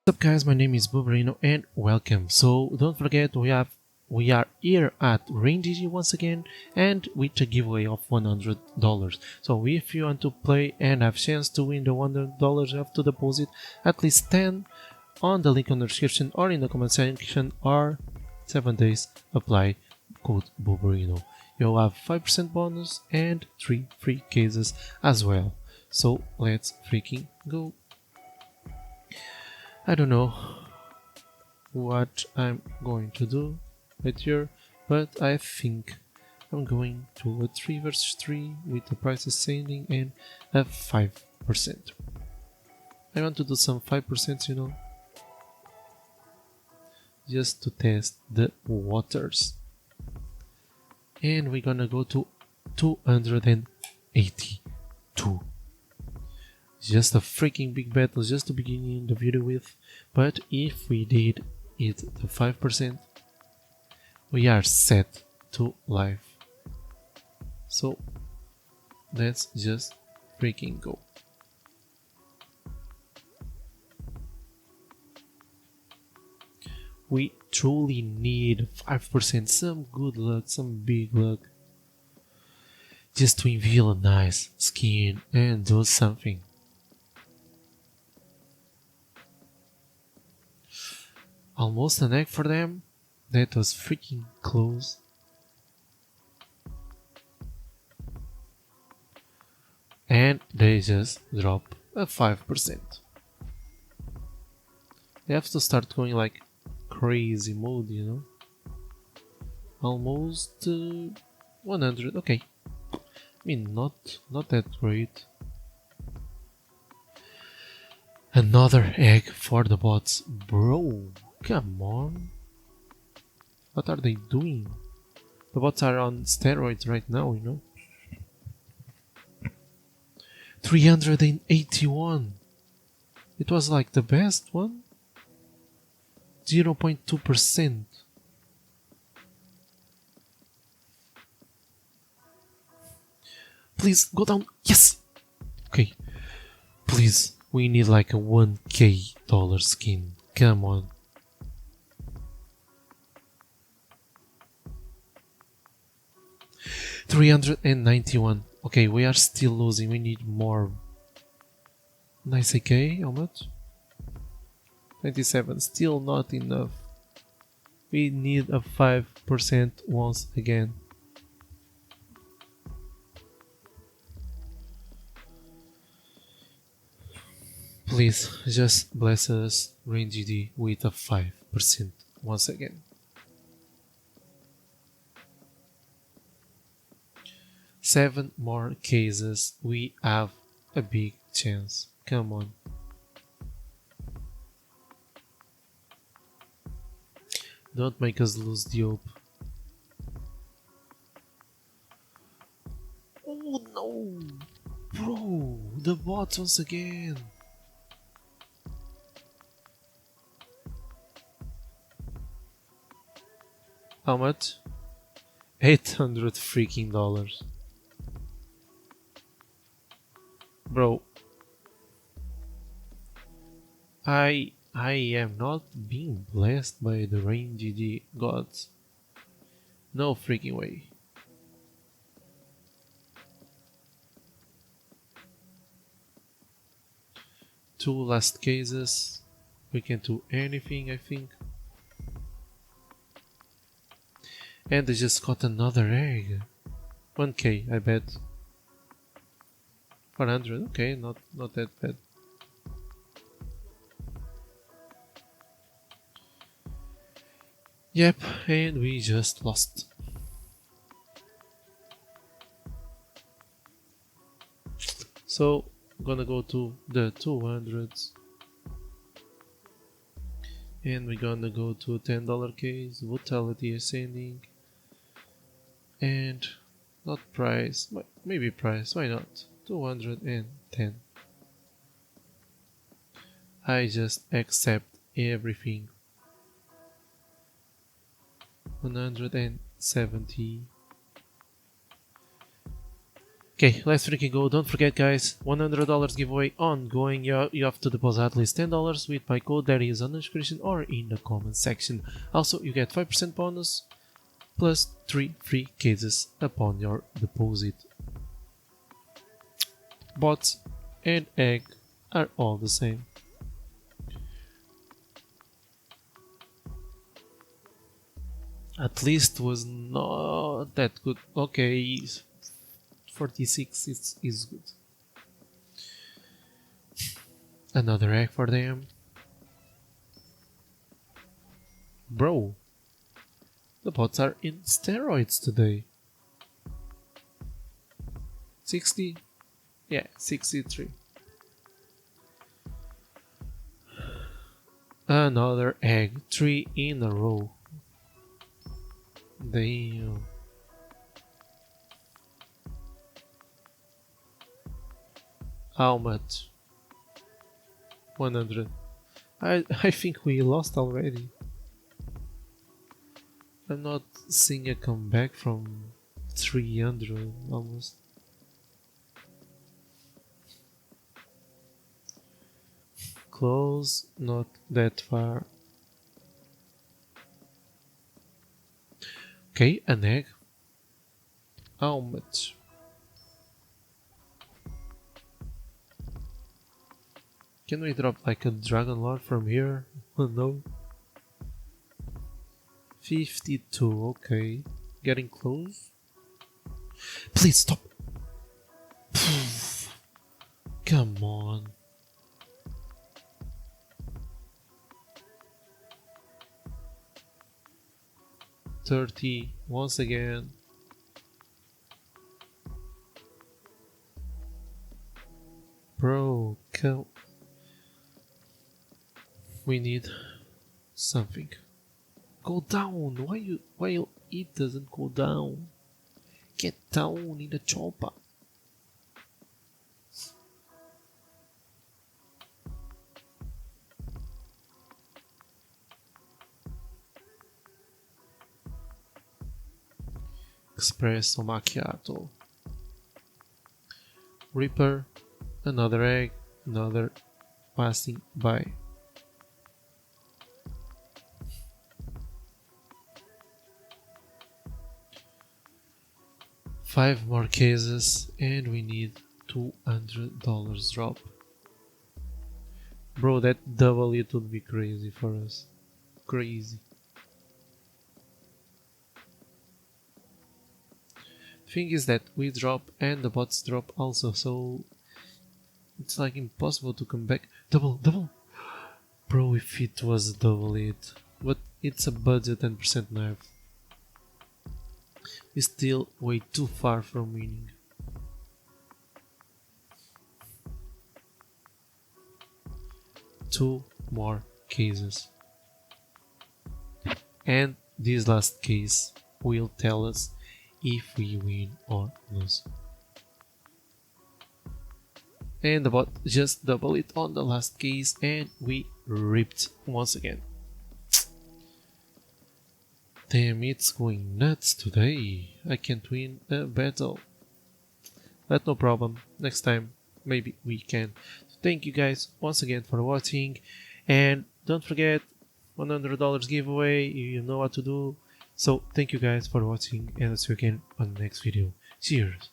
What's up guys, my name is Buberino and welcome. So don't forget we are here at RainGG once again and with a giveaway of $100. So if you want to play and have chance to win the $100, you have to deposit at least 10 on the link on the description or in the comment section, or 7 days apply code Buberino. You'll have 5% bonus and 3 free cases as well. So let's freaking go. I don't know what I'm going to do right here, but I think I'm going to a 3 versus 3 with the price ascending and a 5%. I want to do some 5%, just to test the waters. And we're gonna go to 282. Just a freaking big battle just to begin the video with, but if we did it the 5%, we are set to live. So let's just freaking go. We truly need 5%, some good luck, some big luck, just to unveil a nice skin and do something. Almost an egg for them. That was freaking close. And they just drop a 5%. They have to start going like crazy mode, Almost 100. Okay. I mean, not that great. Another egg for the bots, bro. Come on. What are they doing? The bots are on steroids right now, 381. It was like the best one. 0.2%. Please go down. Yes. Okay. Please. We need like a $1K skin. Come on. $391. Okay, we are still losing. We need more. Nice AK. How much? 27. Still not enough. We need a 5% once again. Please just bless us, RainGD, with a 5% once again. 7 more cases, we have a big chance. Come on. Don't make us lose the hope. Oh no! Bro, the bots once again. How much? 800 freaking dollars. Bro, I am not being blessed by the RainGG gods. No freaking way. Two last cases. We can do anything, I think. And I just got another egg. 1K, I bet. 400, okay, not that bad. Yep, and we just lost. So, I'm gonna go to the 200s. And we're gonna go to $10 case, Vitality ascending. And not price, maybe price, why not? 210. I just accept everything. 170. Okay, let's freaking go. Don't forget, guys, $100 giveaway ongoing. You have to deposit at least $10 with my code that is on the description or in the comment section. Also, you get 5% bonus plus 3 free cases upon your deposit. Bots and egg are all the same. At least was not that good. Okay, 46 is good. Another egg for them. Bro, the bots are in steroids today. 60? Yeah, 63. Another egg, 3 in a row. Damn. How much? 100. I think we lost already. I'm not seeing a comeback from 300 almost. Close, not that far. Okay, an egg. How much? Can we drop like a dragon lord from here? Oh no. 52, okay. Getting close. Please stop. Come on. $30 once again. Bro, come. We need something. Go down. Why it doesn't go down? Get down in the chopper. Espresso macchiato. Reaper, another egg, another passing by. Five more cases and we need $200 drop. Bro, that double it would be crazy for us. Crazy. Thing is that we drop and the bots drop also, so it's like impossible to come back. Double! Bro, if it was a double it, but it's a budget 10% nerf. We're still way too far from winning. Two more cases. And this last case will tell us if we win or lose. And the bot just double it on the last case and we ripped once again. Damn, it's going nuts today. I can't win a battle. But no problem, next time maybe we can. So thank you guys once again for watching, and don't forget $100 giveaway. You know what to do. So thank you guys for watching, and I'll see you again on the next video. Cheers.